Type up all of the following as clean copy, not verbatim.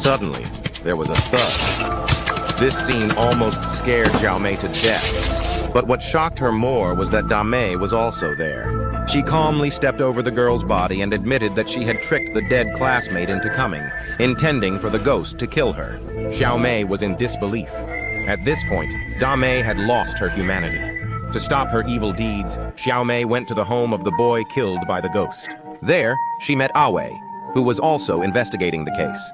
Suddenly, there was a thud. This scene almost scared Xiao Mei to death. But what shocked her more was that Dame was also there. She calmly stepped over the girl's body and admitted that she had tricked the dead classmate into coming, intending for the ghost to kill her. Xiao Mei was in disbelief. At this point, Dame had lost her humanity. To stop her evil deeds, Xiao Mei went to the home of the boy killed by the ghost. There, she met Awe, who was also investigating the case.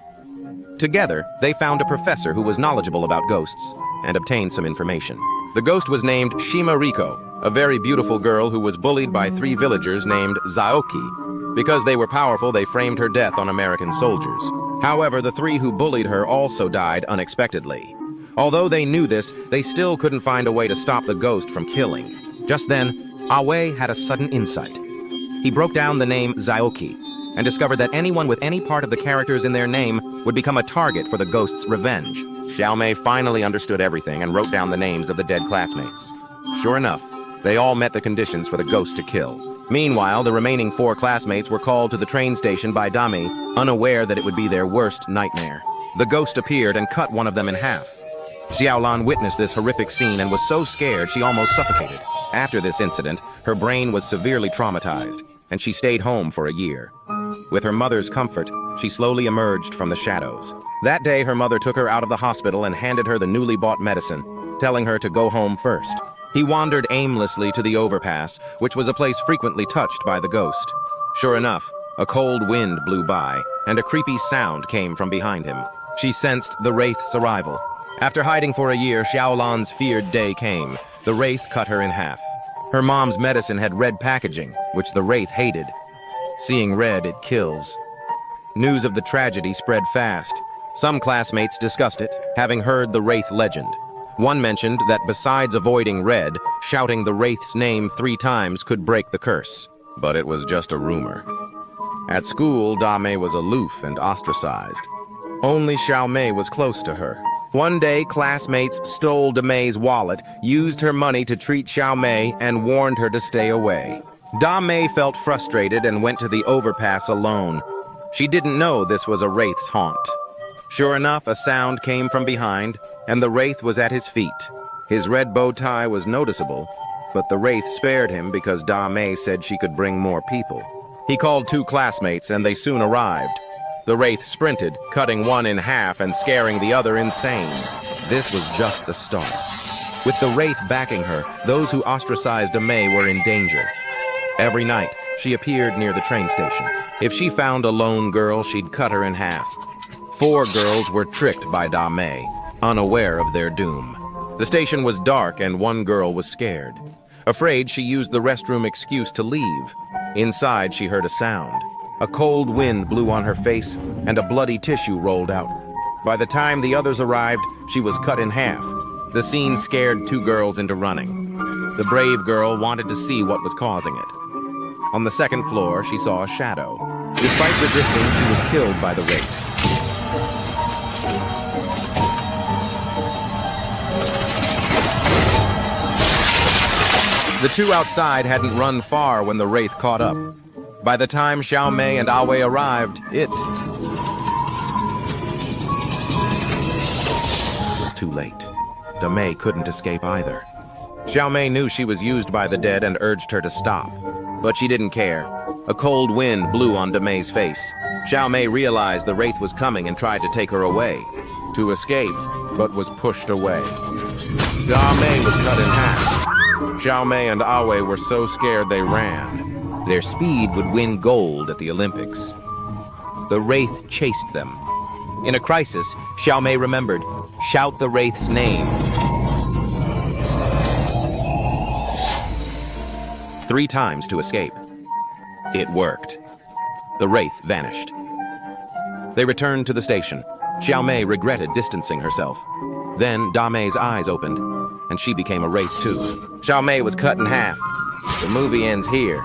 Together, they found a professor who was knowledgeable about ghosts and obtained some information. The ghost was named Shima Rico, a very beautiful girl who was bullied by 3 villagers named Zaoki. Because they were powerful, they framed her death on American soldiers. However, the 3 who bullied her also died unexpectedly. Although they knew this, they still couldn't find a way to stop the ghost from killing. Just then, Awe had a sudden insight. He broke down the name Zaoki and discovered that anyone with any part of the characters in their name would become a target for the ghost's revenge. Xiao Mei finally understood everything and wrote down the names of the dead classmates. Sure enough, they all met the conditions for the ghost to kill. Meanwhile, the remaining 4 classmates were called to the train station by Dame, unaware that it would be their worst nightmare. The ghost appeared and cut one of them in half. Xiaolan witnessed this horrific scene and was so scared she almost suffocated. After this incident, her brain was severely traumatized, and she stayed home for a year. With her mother's comfort, she slowly emerged from the shadows. That day, her mother took her out of the hospital and handed her the newly bought medicine, telling her to go home first. He wandered aimlessly to the overpass, which was a place frequently touched by the ghost. Sure enough, a cold wind blew by, and a creepy sound came from behind him. She sensed the wraith's arrival. After hiding for a year, Xiaolan's feared day came. The wraith cut her in half. Her mom's medicine had red packaging, which the wraith hated. Seeing red, it kills. News of the tragedy spread fast. Some classmates discussed it, having heard the wraith legend. One mentioned that besides avoiding red, shouting the wraith's name 3 times could break the curse. But it was just a rumor. At school, Dame was aloof and ostracized. Only Xiao Mei was close to her. One day, classmates stole Dame's wallet, used her money to treat Xiao Mei, and warned her to stay away. Dame felt frustrated and went to the overpass alone. She didn't know this was a wraith's haunt. Sure enough, a sound came from behind, and the wraith was at his feet. His red bow tie was noticeable, but the wraith spared him because Dame said she could bring more people. He called 2 classmates, and they soon arrived. The wraith sprinted, cutting one in half and scaring the other insane. This was just the start. With the wraith backing her, those who ostracized Dame were in danger. Every night, she appeared near the train station. If she found a lone girl, she'd cut her in half. 4 girls were tricked by Dame, unaware of their doom. The station was dark and one girl was scared. Afraid, she used the restroom excuse to leave. Inside, she heard a sound. A cold wind blew on her face, and a bloody tissue rolled out. By the time the others arrived, she was cut in half. The scene scared 2 girls into running. The brave girl wanted to see what was causing it. On the 2nd floor, she saw a shadow. Despite resisting, she was killed by the wraith. The 2 outside hadn't run far when the wraith caught up. By the time Xiao Mei and Awe arrived, it was too late. Dame couldn't escape either. Xiao Mei knew she was used by the dead and urged her to stop. But she didn't care. A cold wind blew on Dame's face. Xiao Mei realized the wraith was coming and tried to take her away. To escape, but was pushed away. Dame was cut in half. Xiao Mei and Awe were so scared they ran. Their speed would win gold at the Olympics. The wraith chased them. In a crisis, Xiao Mei remembered, shout the wraith's name. 3 times to escape. It worked. The wraith vanished. They returned to the station. Xiao Mei regretted distancing herself. Then Dame's eyes opened, and she became a wraith too. Xiao Mei was cut in half. The movie ends here.